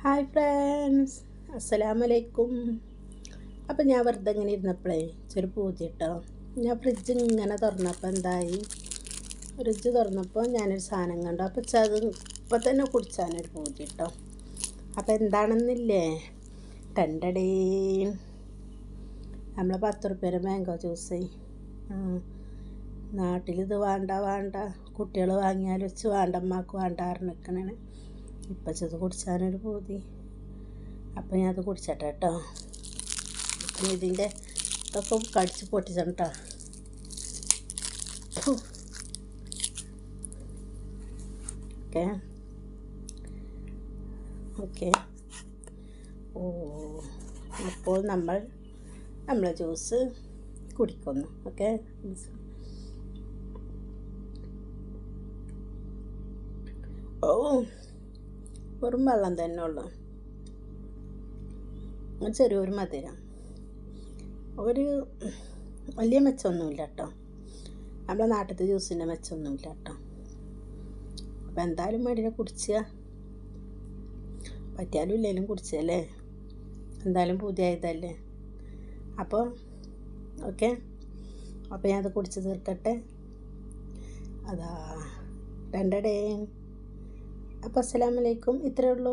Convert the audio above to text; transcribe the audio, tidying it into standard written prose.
Hi friends, അസ്സലാമലൈക്കും. അപ്പം ഞാൻ വെറുതെ ഇങ്ങനെ ഇരുന്നപ്പോഴേ ചെറു പൂതി കേട്ടോ. ഞാൻ ഫ്രിഡ്ജ് ഇങ്ങനെ തുറന്നപ്പോൾ എന്തായി, ഫ്രിഡ്ജ് തുറന്നപ്പോൾ ഞാനൊരു സാധനം കണ്ടു. അപ്പോൾ അത് ഇപ്പം തന്നെ കുടിച്ചാനൊരു പൂതി കേട്ടോ. അപ്പോൾ എന്താണെന്നില്ലേ, ടണ്ടടേ, നമ്മളെ 10 റുപ്യേൻ്റെ മാംഗോ ജ്യൂസ്. നാട്ടിലിത് വേണ്ട കുട്ടികൾ വാങ്ങിയാൽ വെച്ച് വേണ്ട, അമ്മക്ക് വേണ്ട അറിഞ്ഞിക്കണേ. ഇപ്പം ഇത് കുടിച്ചാനൊരു പൂതി. അപ്പം ഞാൻ അത് കുടിച്ചട്ടെ കേട്ടോ. ഇതിൻ്റെ ഇതൊക്കെ കടിച്ച് പൊട്ടിച്ചോ. ഓക്കെ ഓക്കെ അപ്പോൾ നമ്മളെ ജ്യൂസ് കുടിക്കുന്നു. ഓക്കെ, വെറും വെള്ളം തന്നെ ഉള്ളു, ചെറിയൊരു മധുരം, ഒരു വലിയ മെച്ചമൊന്നുമില്ല കേട്ടോ. നമ്മളെ നാട്ടിലത്തെ ജ്യൂസിൻ്റെ മെച്ചമൊന്നുമില്ല കേട്ടോ. അപ്പോൾ എന്തായാലും വേണ്ടിയിട്ട് കുടിക്കുക, പറ്റിയാലും ഇല്ലെങ്കിലും കുടിച്ചല്ലേ, എന്തായാലും പുതിയതല്ലേ. അപ്പോൾ ഓക്കെ, അപ്പോൾ ഞാനത് കുടിച്ച് തീർക്കട്ടെ. അതാ രണ്ടടേ. അപ്പോൾ അസ്സലാമലൈക്കും, ഇത്രയേ ഉള്ളൂ.